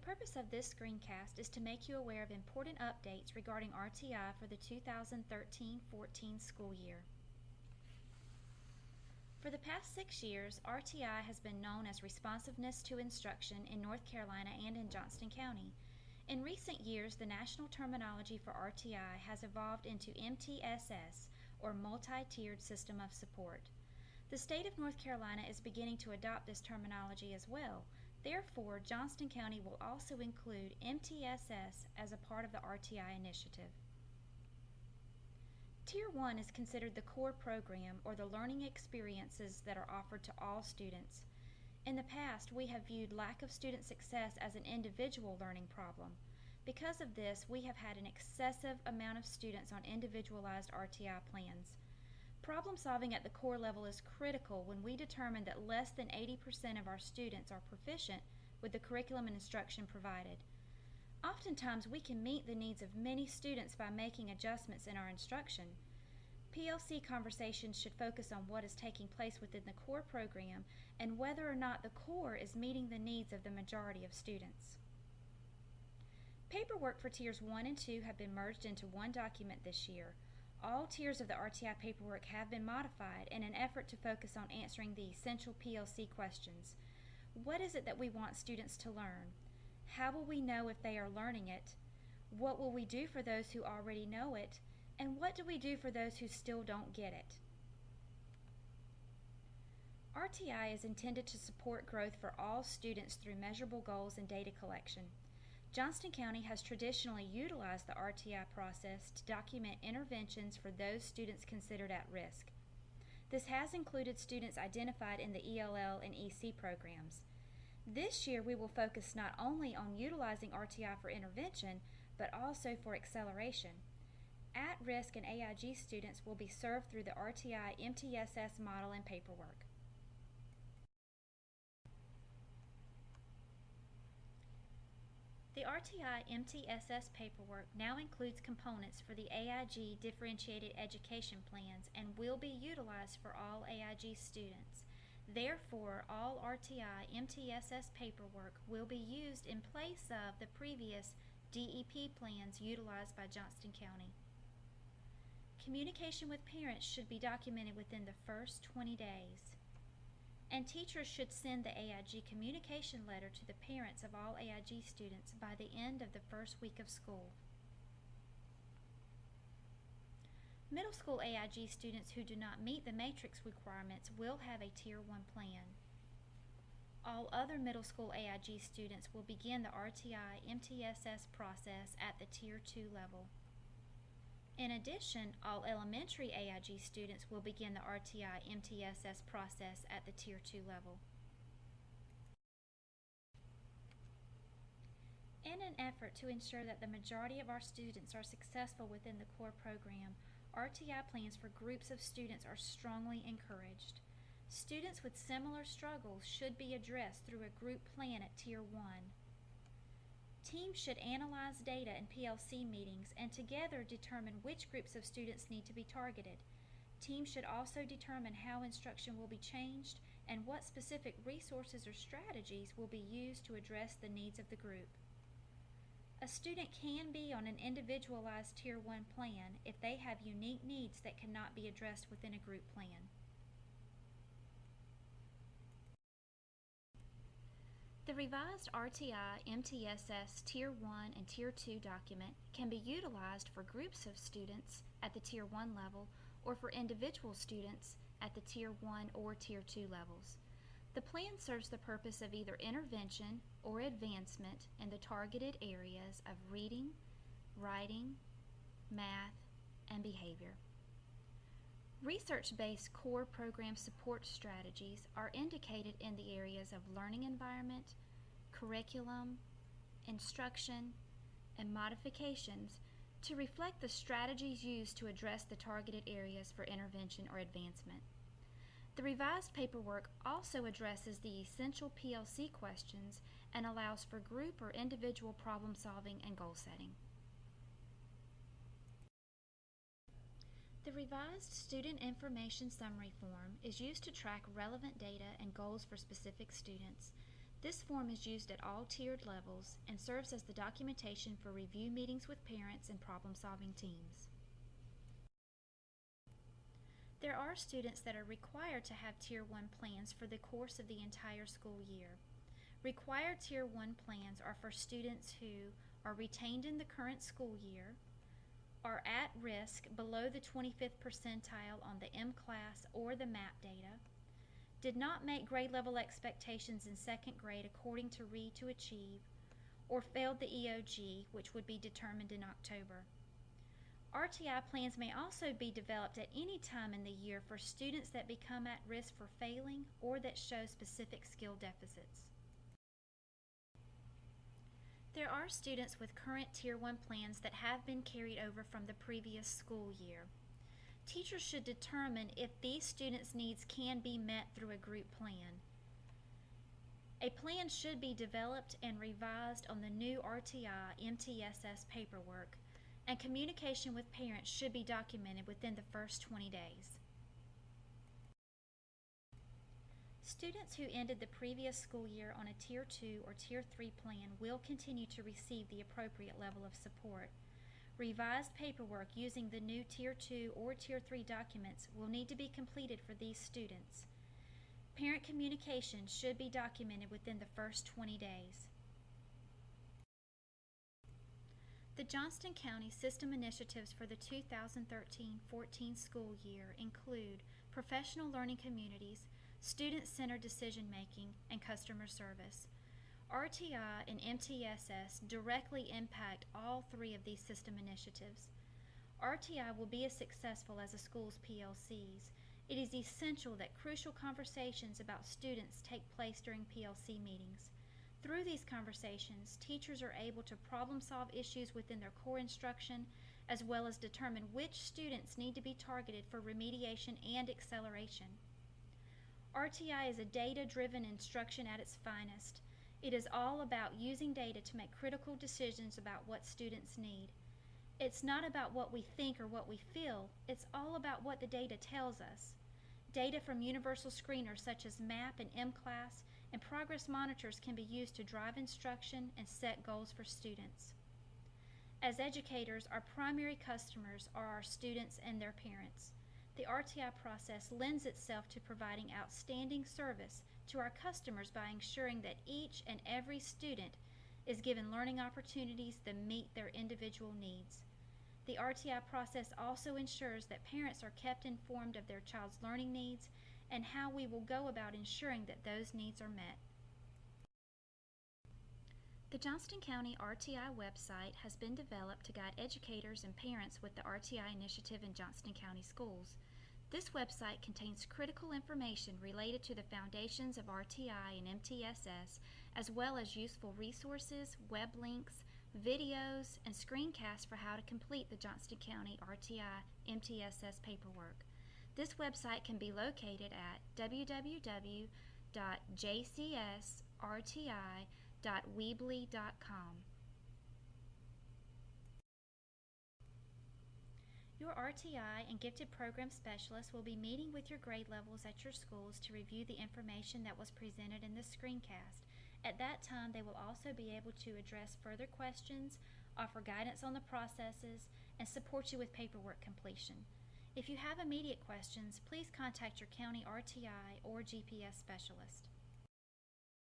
purpose of this screencast is to make you aware of important updates regarding RTI for the 2013-14 school year. For the past 6 years, RTI has been known as Responsiveness to Instruction in North Carolina and in Johnston County. In recent years, the national terminology for RTI has evolved into MTSS, or Multi-Tiered System of Support. The state of North Carolina is beginning to adopt this terminology as well. Therefore, Johnston County will also include MTSS as a part of the RTI initiative. Tier 1 is considered the core program or the learning experiences that are offered to all students. In the past, we have viewed lack of student success as an individual learning problem. Because of this, we have had an excessive amount of students on individualized RTI plans. Problem solving at the core level is critical when we determine that less than 80% of our students are proficient with the curriculum and instruction provided. Oftentimes, we can meet the needs of many students by making adjustments in our instruction. PLC conversations should focus on what is taking place within the core program and whether or not the core is meeting the needs of the majority of students. Paperwork for Tiers 1 and 2 have been merged into one document this year. All tiers of the RTI paperwork have been modified in an effort to focus on answering the essential PLC questions. What is it that we want students to learn? How will we know if they are learning it? What will we do for those who already know it? And what do we do for those who still don't get it? RTI is intended to support growth for all students through measurable goals and data collection. Johnston County has traditionally utilized the RTI process to document interventions for those students considered at risk. This has included students identified in the ELL and EC programs. This year, we will focus not only on utilizing RTI for intervention, but also for acceleration. At-risk and AIG students will be served through the RtIMTSS model and paperwork. The RtIMTSS paperwork now includes components for the AIG differentiated education plans and will be utilized for all AIG students. Therefore, all RtIMTSS paperwork will be used in place of the previous DEP plans utilized by Johnston County. Communication with parents should be documented within the first 20 days. And teachers should send the AIG communication letter to the parents of all AIG students by the end of the first week of school. Middle school AIG students who do not meet the matrix requirements will have a Tier 1 plan. All other middle school AIG students will begin the RtIMTSS process at the Tier 2 level. In addition, all elementary AIG students will begin the RtIMTSS process at the Tier 2 level. In an effort to ensure that the majority of our students are successful within the core program, RTI plans for groups of students are strongly encouraged. Students with similar struggles should be addressed through a group plan at Tier 1. Teams should analyze data in PLC meetings and together determine which groups of students need to be targeted. Teams should also determine how instruction will be changed and what specific resources or strategies will be used to address the needs of the group. A student can be on an individualized Tier 1 plan if they have unique needs that cannot be addressed within a group plan. The revised RtIMTSS Tier 1 and Tier 2 document can be utilized for groups of students at the Tier 1 level or for individual students at the Tier 1 or Tier 2 levels. The plan serves the purpose of either intervention or advancement in the targeted areas of reading, writing, math, and behavior. Research-based core program support strategies are indicated in the areas of learning environment, curriculum, instruction, and modifications to reflect the strategies used to address the targeted areas for intervention or advancement. The revised paperwork also addresses the essential PLC questions and allows for group or individual problem solving and goal setting. The revised Student Information Summary Form is used to track relevant data and goals for specific students. This form is used at all tiered levels and serves as the documentation for review meetings with parents and problem-solving teams. There are students that are required to have Tier 1 plans for the course of the entire school year. Required Tier 1 plans are for students who are retained in the current school year, are at risk below the 25th percentile on the M-class or the MAP data, did not make grade level expectations in second grade according to Read to Achieve, or failed the EOG, which would be determined in October. RTI plans may also be developed at any time in the year for students that become at risk for failing or that show specific skill deficits. There are students with current Tier 1 plans that have been carried over from the previous school year. Teachers should determine if these students' needs can be met through a group plan. A plan should be developed and revised on the new RtIMTSS paperwork, and communication with parents should be documented within the first 20 days. Students who ended the previous school year on a Tier 2 or Tier 3 plan will continue to receive the appropriate level of support. Revised paperwork using the new Tier 2 or Tier 3 documents will need to be completed for these students. Parent communication should be documented within the first 20 days. The Johnston County system initiatives for the 2013-14 school year include professional learning communities, student-centered decision-making, and customer service. RTI and MTSS directly impact all three of these system initiatives. RTI will be as successful as a school's PLCs. It is essential that crucial conversations about students take place during PLC meetings. Through these conversations, teachers are able to problem-solve issues within their core instruction, as well as determine which students need to be targeted for remediation and acceleration. RTI is a data-driven instruction at its finest. It is all about using data to make critical decisions about what students need. It's not about what we think or what we feel, it's all about what the data tells us. Data from universal screeners such as MAP and M-class and progress monitors can be used to drive instruction and set goals for students. As educators, our primary customers are our students and their parents. The RTI process lends itself to providing outstanding service to our customers by ensuring that each and every student is given learning opportunities that meet their individual needs. The RTI process also ensures that parents are kept informed of their child's learning needs and how we will go about ensuring that those needs are met. The Johnston County RTI website has been developed to guide educators and parents with the RTI initiative in Johnston County schools. This website contains critical information related to the foundations of RTI and MTSS, as well as useful resources, web links, videos, and screencasts for how to complete the Johnston County RtIMTSS paperwork. This website can be located at www.jcsrti.weebly.com. Your RTI and Gifted Program Specialist will be meeting with your grade levels at your schools to review the information that was presented in this screencast. At that time, they will also be able to address further questions, offer guidance on the processes, and support you with paperwork completion. If you have immediate questions, please contact your county RTI or GPS specialist.